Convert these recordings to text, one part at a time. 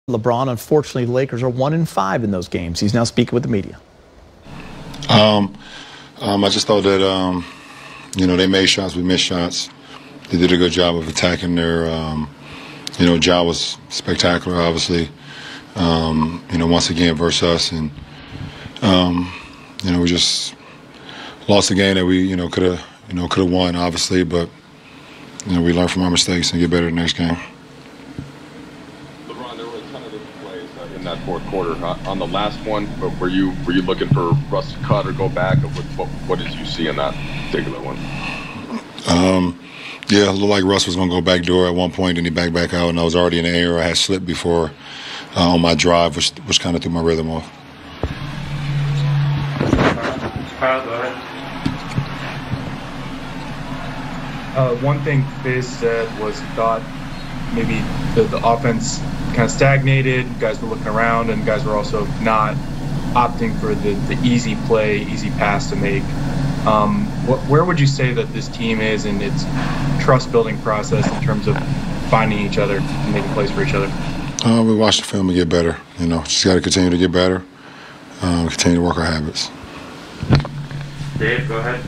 LeBron, unfortunately, the Lakers are 1-5 in those games. He's now speaking with the media. I just thought that, they made shots, we missed shots. They did a good job of attacking their, Ja was spectacular, obviously, once again versus us. And, we just lost a game that we, could have won, obviously. But, we learn from our mistakes and get better the next game. LeBron, there were a ton of different plays in that fourth quarter. On the last one, were you looking for Russ to cut or go back? Or what did you see in that particular one? Yeah, it looked like Russ was going to go back door at one point, and he backed back out, and I was already in the air. I had slipped before on my drive, which kind of threw my rhythm off. Kyle, go ahead. One thing Fizz said was he thought maybe the offense kind of stagnated, guys were looking around, and guys were also not opting for the easy play, easy pass to make. Where would you say that this team is in its trust-building process in terms of finding each other and making plays for each other? We watch the film and get better. Just got to continue to get better, continue to work our habits. Dave, go ahead.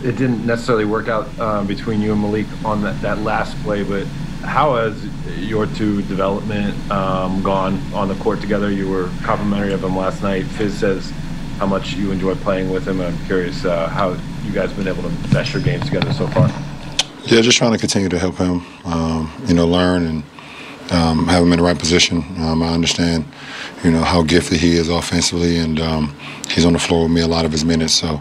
It didn't necessarily work out between you and Malik on that last play, but how has your two development gone on the court together? You were complimentary of him last night. Fizz says how much you enjoy playing with him. I'm curious how you guys have been able to mesh your games together so far. Yeah, just trying to continue to help him, learn and have him in the right position. I understand, how gifted he is offensively, and he's on the floor with me a lot of his minutes. So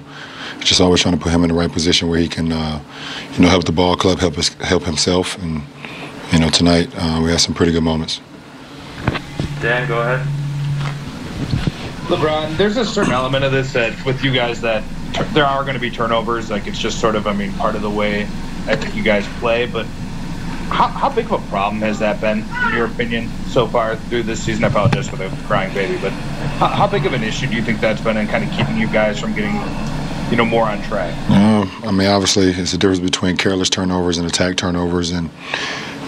just always trying to put him in the right position where he can, help the ball club, help himself. And, tonight we had some pretty good moments. Dan, go ahead. LeBron, there's a certain element of this that with you guys that there are going to be turnovers. Like, it's just sort of, part of the way I think you guys play. But how big of a problem has that been, in your opinion, so far through this season? I apologize for the crying baby, but how big of an issue do you think that's been in kind of keeping you guys from getting, more on track? Obviously, it's the difference between careless turnovers and attack turnovers, and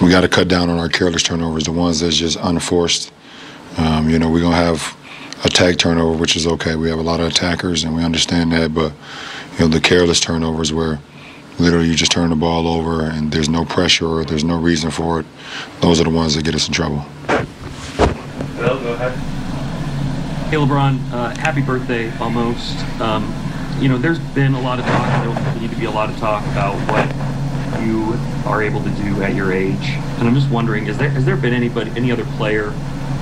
we got to cut down on our careless turnovers, the ones that's just unforced. We're going to have attack turnover, which is okay. We have a lot of attackers, and we understand that. But, the careless turnovers where literally you just turn the ball over and there's no pressure or there's no reason for it, those are the ones that get us in trouble. Bill, go ahead. Hey, LeBron, happy birthday almost. There's been a lot of talk, and there will continue to be a lot of talk about what you are able to do at your age. And I'm just wondering, has there been any other player,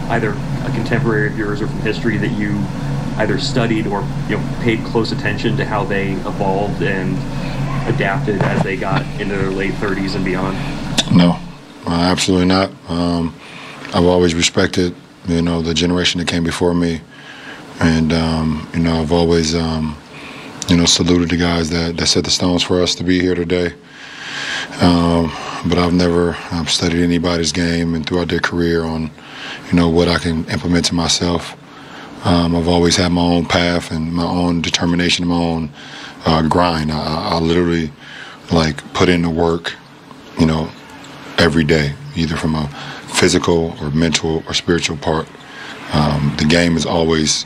either a contemporary of yours or from history, that you either studied or paid close attention to how they evolved and adapted as they got into their late 30s and beyond? No, absolutely not. I've always respected the generation that came before me, and I've always saluted the guys that set the stones for us to be here today. But I've never studied anybody's game and throughout their career on what I can implement to myself. I've always had my own path and my own determination, my own grind. I literally put in the work, every day, either from a physical or mental or spiritual part. The game is always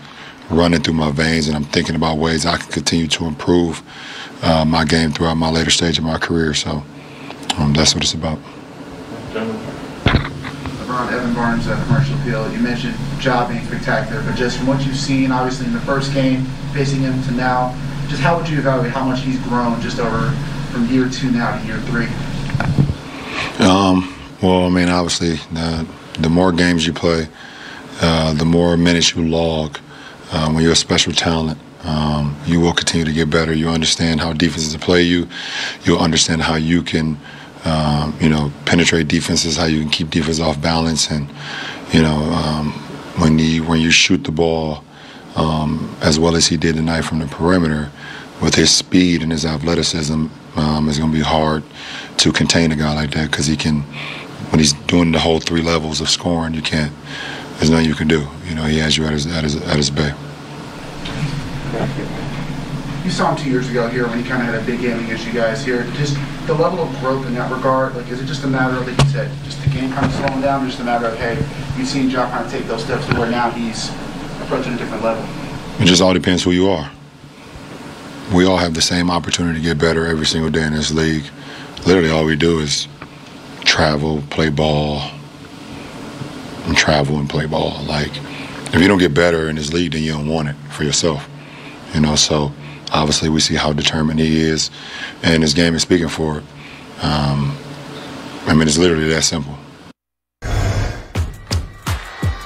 running through my veins, and I'm thinking about ways I can continue to improve my game throughout my later stage of my career. So that's what it's about. LeBron, Evan Barnes, Commercial Appeal. You mentioned Ja being spectacular, but just from what you've seen, obviously in the first game, facing him to now, just how would you evaluate how much he's grown just over from year 2 now to year 3? Obviously, the more games you play, the more minutes you log. When you're a special talent, you will continue to get better. You understand how defenses play you. You'll understand how you can, penetrate defenses, how you can keep defense off balance, and when you shoot the ball as well as he did tonight from the perimeter, with his speed and his athleticism, it's going to be hard to contain a guy like that, because he can, when he's doing the whole 3 levels of scoring, there's nothing you can do. He has you at his bay. You saw him 2 years ago here when he kind of had a big game against you guys here. Just the level of growth in that regard, like, is it just a matter of, like you said, just the game kind of slowing down, or just a matter of, hey, you've seen Ja kind of take those steps to where now he's approaching a different level? It just all depends who you are. We all have the same opportunity to get better every single day in this league. Literally all we do is travel, play ball, and travel and play ball. Like, if you don't get better in this league, then you don't want it for yourself. You know, so obviously we see how determined he is, and his game is speaking for it. I mean, it's literally that simple.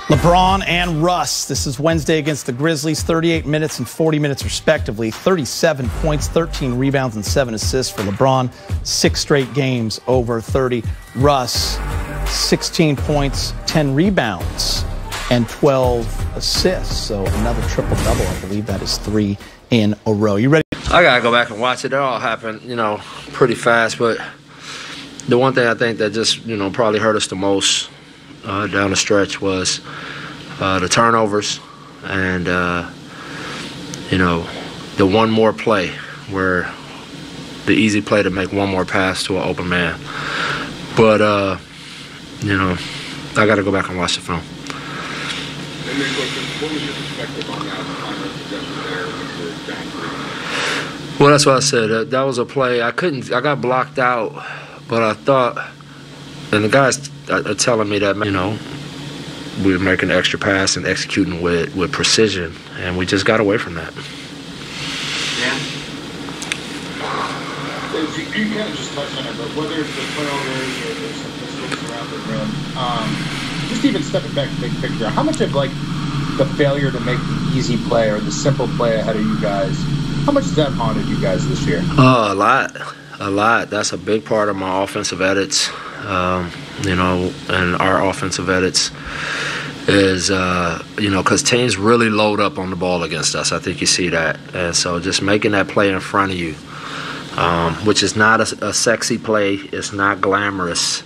LeBron and Russ. This is Wednesday against the Grizzlies. 38 minutes and 40 minutes respectively. 37 points, 13 rebounds, and 7 assists for LeBron. 6 straight games over 30. Russ, 16 points, 10 rebounds, and 12 assists. So another triple-double. I believe that is 3 in a row. You ready? I got to go back and watch it. It all happened, you know, pretty fast. But the one thing I think that just, you know, probably hurt us the most down the stretch was the turnovers and, you know, the one more play where the easy play to make one more pass to an open man. But, you know, I got to go back and watch the film. And then, what was your perspective on that final possession there with the down three? Well, that's what I said. That was a play. I got blocked out, but I thought, and the guys are telling me that, you know, we were making an extra pass and executing with precision, and we just got away from that. Yeah. You kind of just touched on it, but whether it's the turnovers or some mistakes around the rim, just even stepping back to big picture, how much of, like, the failure to make the easy play or the simple play ahead of you guys, how much has that haunted you guys this year? A lot. That's a big part of my offensive edits. You know, and our offensive edits is, you know, because teams really load up on the ball against us. I think you see that. And so just making that play in front of you, which is not a sexy play, it's not glamorous,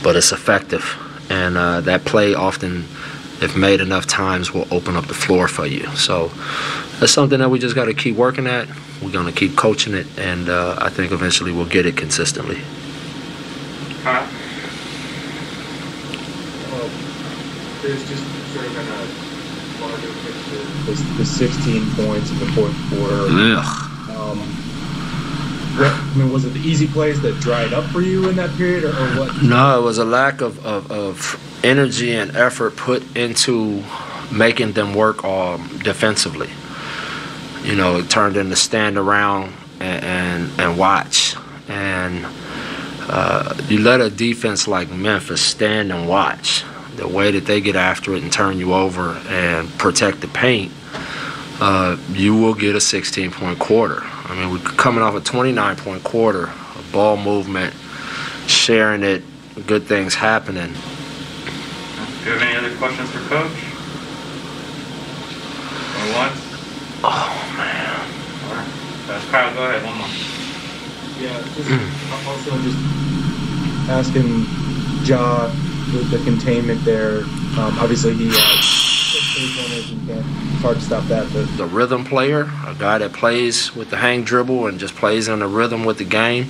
but it's effective. And that play often, if made enough times, will open up the floor for you. So that's something that we just got to keep working at. We're going to keep coaching it, and I think eventually we'll get it consistently. There's just sort of in a larger picture, the 16 points in the fourth quarter. I mean, was it the easy plays that dried up for you in that period, or what? No, it was a lack of energy and effort put into making them work defensively. You know, it turned into stand around and watch. And you let a defense like Memphis stand and watch. The way that they get after it and turn you over and protect the paint, you will get a 16-point quarter. I mean, we're coming off a 29-point quarter, a ball movement, sharing it, good things happening. Do you have any other questions for Coach? Or what? Oh, man. All right. Kyle, go ahead. One more. Yeah, just also just asking Ja the containment there. Obviously, he it's hard to stop that. But the rhythm player, a guy that plays with the hang dribble and just plays in the rhythm with the game,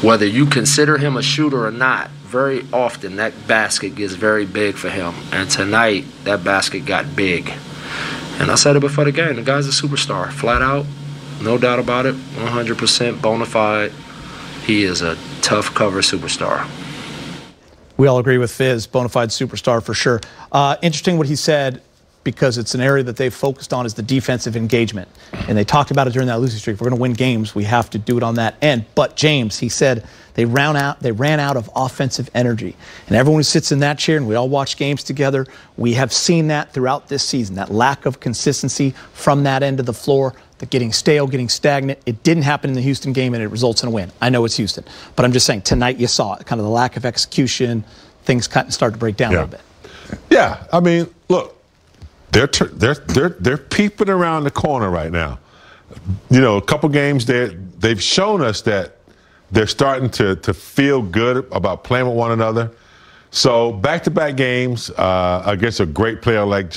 whether you consider him a shooter or not, very often that basket gets very big for him. And tonight, that basket got big. And I said it before the game, the guy's a superstar, flat out, no doubt about it, 100% bona fide. He is a tough cover superstar. We all agree with Fizz, bona fide superstar for sure. Interesting what he said, because it's an area that they've focused on, is the defensive engagement. And they talked about it during that losing streak. If we're going to win games, we have to do it on that end. But James, he said, they ran out of offensive energy. And everyone who sits in that chair, and we all watch games together, we have seen that throughout this season, that lack of consistency from that end of the floor, the getting stale, getting stagnant. It didn't happen in the Houston game, and it results in a win. I know it's Houston, but I'm just saying tonight you saw it, kind of the lack of execution, things start to break down a little bit. Yeah, I mean, look, they're peeping around the corner right now. You know, a couple games they've shown us that they're starting to feel good about playing with one another. So back-to-back games against a great player like